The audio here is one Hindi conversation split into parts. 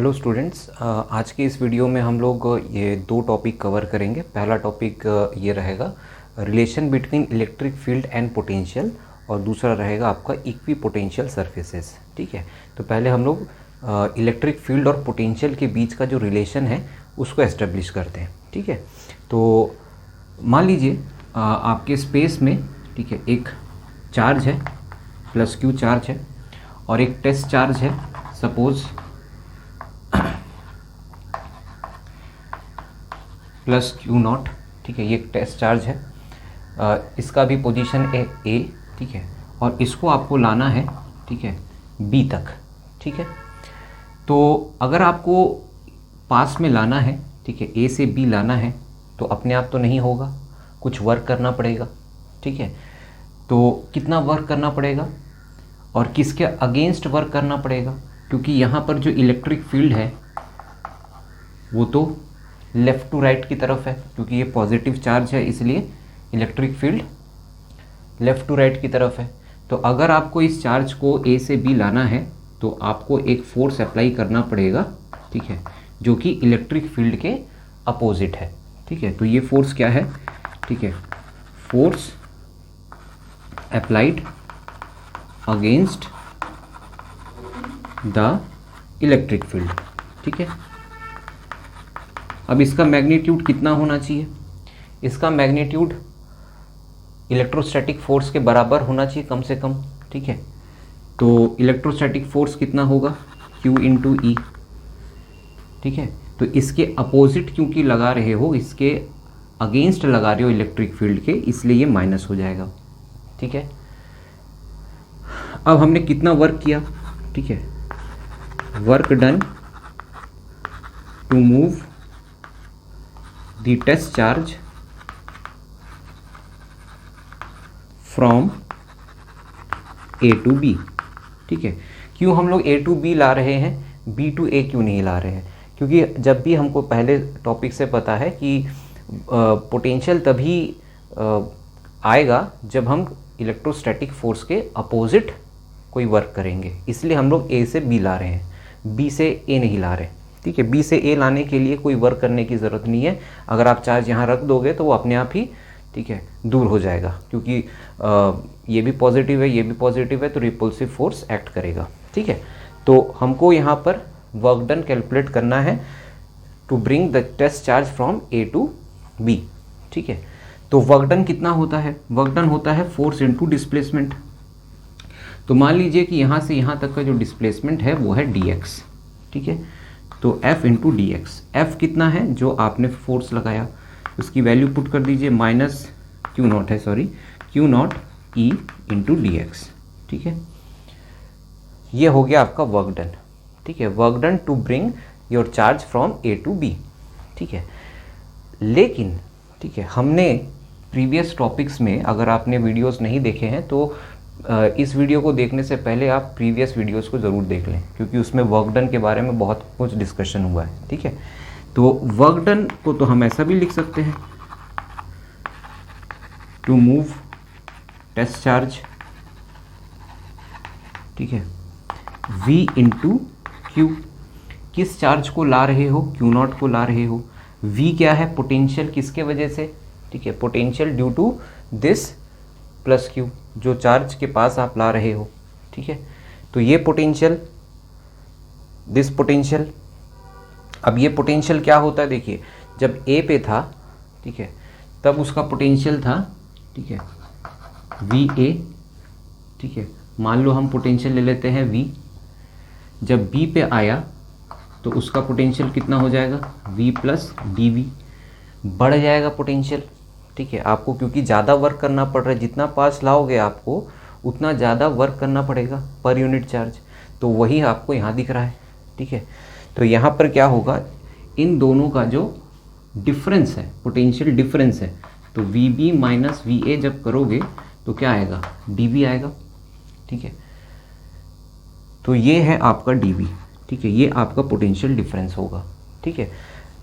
हेलो स्टूडेंट्स, आज के इस वीडियो में हम लोग ये दो टॉपिक कवर करेंगे। पहला टॉपिक ये रहेगा relation between electric field and potential, और दूसरा रहेगा आपका इक्वी पोटेंशियल सर्फेसेस। ठीक है, तो पहले हम लोग इलेक्ट्रिक फील्ड और पोटेंशियल के बीच का जो रिलेशन है उसको एस्टेब्लिश करते हैं। ठीक है, तो मान लीजिए आपके स्पेस में, ठीक है, एक चार्ज है प्लस क्यू चार्ज है और एक टेस्ट चार्ज है, सपोज प्लस क्यू नॉट। ठीक है, ये एक टेस्ट चार्ज है, इसका भी पोजीशन है ए। ठीक है, और इसको आपको लाना है, ठीक है, बी तक। ठीक है, तो अगर आपको पास में लाना है, ठीक है, ए से बी लाना है, तो अपने आप तो नहीं होगा, कुछ वर्क करना पड़ेगा। ठीक है, तो कितना वर्क करना पड़ेगा और किसके अगेंस्ट वर्क करना पड़ेगा, क्योंकि यहाँ पर जो इलेक्ट्रिक फील्ड है वो तो लेफ़्ट टू राइट की तरफ है, क्योंकि ये पॉजिटिव चार्ज है, इसलिए electric field left to right की तरफ है। तो अगर आपको इस चार्ज को ए से बी लाना है तो आपको एक फोर्स अप्लाई करना पड़ेगा, ठीक है, जो कि इलेक्ट्रिक फील्ड के अपोजिट है। ठीक है, तो ये फोर्स क्या है, ठीक है, force applied against the electric field. ठीक है, अब इसका मैग्नीट्यूड कितना होना चाहिए, इसका मैग्नीट्यूड इलेक्ट्रोस्टैटिक फोर्स के बराबर होना चाहिए कम से कम। ठीक है, तो इलेक्ट्रोस्टैटिक फोर्स कितना होगा, Q इंटू ई। ठीक है, तो इसके अपोजिट क्योंकि लगा रहे हो, इसके अगेंस्ट लगा रहे हो इलेक्ट्रिक फील्ड के, इसलिए ये माइनस हो जाएगा। ठीक है, अब हमने कितना वर्क किया, ठीक है, work done to move the test charge from A to B। ठीक है, क्यों हम लोग A to B ला रहे हैं, B to A क्यों नहीं ला रहे हैं, क्योंकि जब भी हमको पहले टॉपिक से पता है कि पोटेंशियल तभी आएगा जब हम इलेक्ट्रोस्टैटिक फोर्स के अपोजिट कोई वर्क करेंगे, इसलिए हम लोग A से B ला रहे हैं, B से A नहीं ला रहे। ठीक है, बी से ए लाने के लिए कोई वर्क करने की ज़रूरत नहीं है। अगर आप चार्ज यहाँ रख दोगे तो वो अपने आप ही, ठीक है, दूर हो जाएगा, क्योंकि ये भी पॉजिटिव है, ये भी पॉजिटिव है, तो रिपल्सिव फोर्स एक्ट करेगा। ठीक है, तो हमको यहाँ पर वर्क डन कैलकुलेट करना है to bring the test charge from A to B. ठीक है, तो वर्क डन कितना होता है, वर्क डन होता है फोर्स इनटू डिस्प्लेसमेंट। तो मान लीजिए कि यहाँ से यहाँ तक का जो डिस्प्लेसमेंट है वो है dx। ठीक है, तो F into D x, F कितना है जो आपने फोर्स लगाया, उसकी वैल्यू पुट कर दीजिए, माइनस क्यू नॉट है, sorry, Q naught E into D x. ठीक है, ये हो गया आपका वर्क डन। ठीक है, work done to bring your charge from A to B. ठीक है, लेकिन ठीक है, हमने प्रीवियस टॉपिक्स में, अगर आपने वीडियोस नहीं देखे हैं तो इस वीडियो को देखने से पहले आप प्रीवियस वीडियोस को ज़रूर देख लें, क्योंकि उसमें वर्क डन के बारे में बहुत कुछ डिस्कशन हुआ है। ठीक है, तो वर्क डन को तो हम ऐसा भी लिख सकते हैं, टू मूव टेस्ट चार्ज, ठीक है, V इंटू क्यू। किस चार्ज को ला रहे हो, क्यू नॉट को ला रहे हो। V क्या है, पोटेंशियल, किसके वजह से, ठीक है, potential due to this plus Q, जो चार्ज के पास आप ला रहे हो। ठीक है, तो ये पोटेंशियल, दिस पोटेंशियल। अब ये पोटेंशियल क्या होता है, देखिए, जब ए पे था, ठीक है, तब उसका पोटेंशियल था, ठीक है, वी ए। ठीक है, मान लो हम पोटेंशियल ले लेते हैं V। जब B पे आया तो उसका पोटेंशियल कितना हो जाएगा, V प्लस डी वी, बढ़ जाएगा पोटेंशियल। ठीक है, आपको क्योंकि ज़्यादा वर्क करना पड़ रहा है, जितना पास लाओगे आपको उतना ज़्यादा वर्क करना पड़ेगा पर यूनिट चार्ज, तो वही आपको यहाँ दिख रहा है। ठीक है, तो यहाँ पर क्या होगा, इन दोनों का जो डिफरेंस है, पोटेंशियल डिफरेंस है, तो V B minus V A जब करोगे तो क्या आएगा, डी वी आएगा। ठीक है, तो ये है आपका डी वी। ठीक है, ये आपका पोटेंशियल डिफरेंस होगा। ठीक है,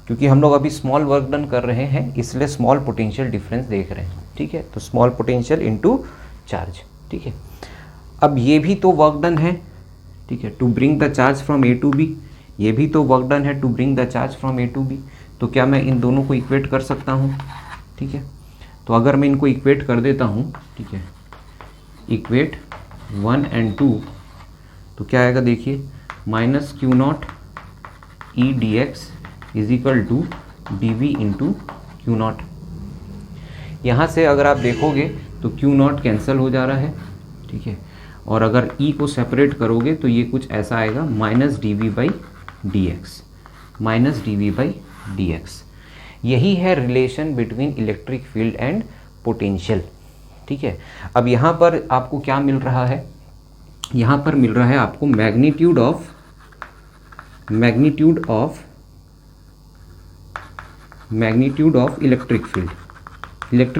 क्योंकि हम लोग अभी स्मॉल वर्क डन कर रहे हैं, इसलिए स्मॉल पोटेंशियल डिफरेंस देख रहे हैं। ठीक है, तो स्मॉल पोटेंशियल इनटू चार्ज। ठीक है, अब ये भी तो वर्क डन है। ठीक है, to bring the charge from A to B, ये भी तो वर्क डन है to bring the charge from A to B. तो क्या मैं इन दोनों को इक्वेट कर सकता हूँ? ठीक है, तो अगर मैं इनको इक्वेट कर देता हूँ, ठीक है, इक्वेट 1 and 2, तो क्या आएगा देखिए, minus Q naught E D X is equal to D V into Q naught. यहाँ से अगर आप देखोगे तो क्यू नॉट कैंसिल हो जा रहा है, ठीक है, और अगर ई को सेपरेट करोगे तो ये कुछ ऐसा आएगा, minus D V by D X, minus D V by D X. यही है relation between electric field and potential. ठीक है, अब यहाँ पर आपको क्या मिल रहा है? यहाँ पर मिल रहा है आपको मैग्नीट्यूड ऑफ इलेक्ट्रिक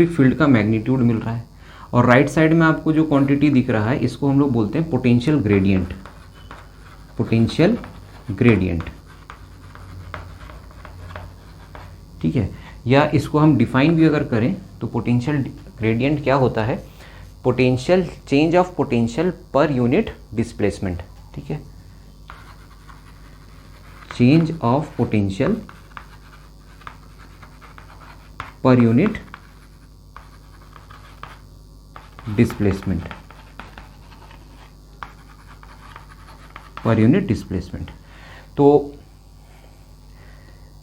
फील्ड का मैग्नीट्यूड मिल रहा है। और राइट साइड में आपको जो क्वांटिटी दिख रहा है इसको हम लोग बोलते हैं पोटेंशियल ग्रेडियंट। ठीक है, या इसको हम डिफाइन भी अगर करें तो पोटेंशियल ग्रेडियंट क्या होता है? Potential change of potential per unit displacement. ठीक है, change of potential per unit displacement. तो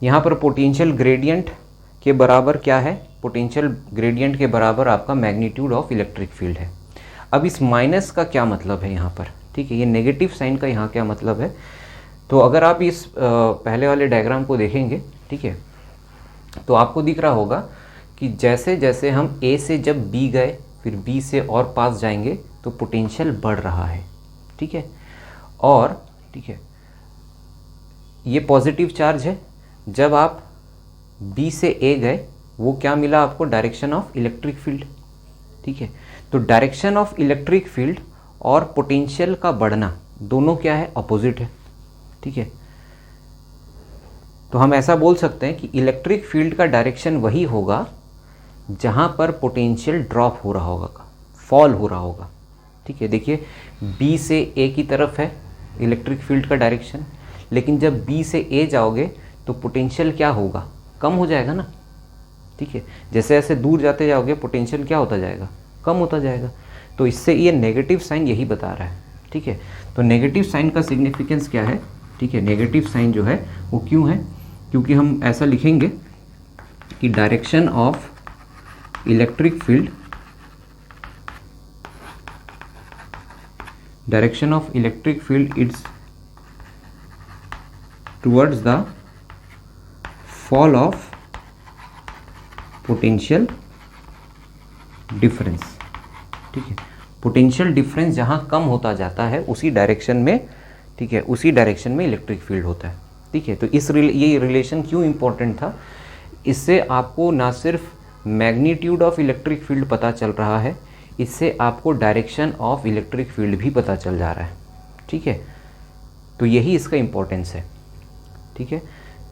यहाँ पर पोटेंशियल ग्रेडियंट के बराबर क्या है? पोटेंशियल ग्रेडियंट के बराबर आपका मैग्नीट्यूड ऑफ इलेक्ट्रिक फील्ड है। अब इस माइनस का क्या मतलब है यहाँ पर? ठीक है, ये नेगेटिव साइन का यहाँ क्या मतलब है? तो अगर आप इस पहले वाले डायग्राम को देखेंगे, ठीक है, तो आपको दिख रहा होगा कि जैसे जैसे हम ए से जब बी गए फिर बी से और पास जाएंगे तो पोटेंशियल बढ़ रहा है। ठीक है, और ठीक है, ये पॉजिटिव चार्ज है। जब आप बी से ए गए वो क्या मिला आपको? Direction of electric field. ठीक है, तो डायरेक्शन ऑफ इलेक्ट्रिक फील्ड और पोटेंशियल का बढ़ना दोनों क्या है? अपोजिट है। ठीक है, तो हम ऐसा बोल सकते हैं कि इलेक्ट्रिक फील्ड का डायरेक्शन वही होगा जहाँ पर पोटेंशियल ड्रॉप हो रहा होगा, फॉल हो रहा होगा। ठीक है, देखिए बी से ए की तरफ है इलेक्ट्रिक फील्ड का डायरेक्शन, लेकिन जब बी से ए जाओगे तो पोटेंशियल क्या होगा? कम हो जाएगा ना। ठीक है, जैसे जैसे दूर जाते जाओगे पोटेंशियल क्या होता जाएगा? कम होता जाएगा। तो इससे ये नेगेटिव साइन यही बता रहा है। ठीक है, तो नेगेटिव साइन का सिग्निफिकेंस क्या है? ठीक है, नेगेटिव साइन जो है वो क्यों है? क्योंकि हम ऐसा लिखेंगे कि direction of electric field is towards the fall of potential difference. ठीक है, पोटेंशियल डिफरेंस जहाँ कम होता जाता है उसी डायरेक्शन में, ठीक है, उसी डायरेक्शन में इलेक्ट्रिक फील्ड होता है। ठीक है, तो ये रिलेशन क्यों इम्पोर्टेंट था? इससे आपको ना सिर्फ मैग्नीट्यूड ऑफ इलेक्ट्रिक फील्ड पता चल रहा है, इससे आपको डायरेक्शन ऑफ इलेक्ट्रिक फील्ड भी पता चल जा रहा है। ठीक है, तो यही इसका इम्पोर्टेंस है। ठीक है,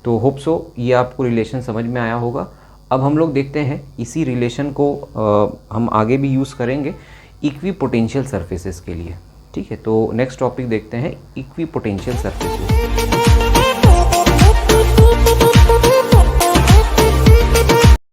तो होप सो ये आपको रिलेशन समझ में आया होगा। अब हम लोग देखते हैं इसी रिलेशन को हम आगे भी यूज़ करेंगे इक्विपोटेंशियल सरफेसेस के लिए। ठीक है, तो नेक्स्ट टॉपिक देखते हैं इक्विपोटेंशियल सरफेसेस।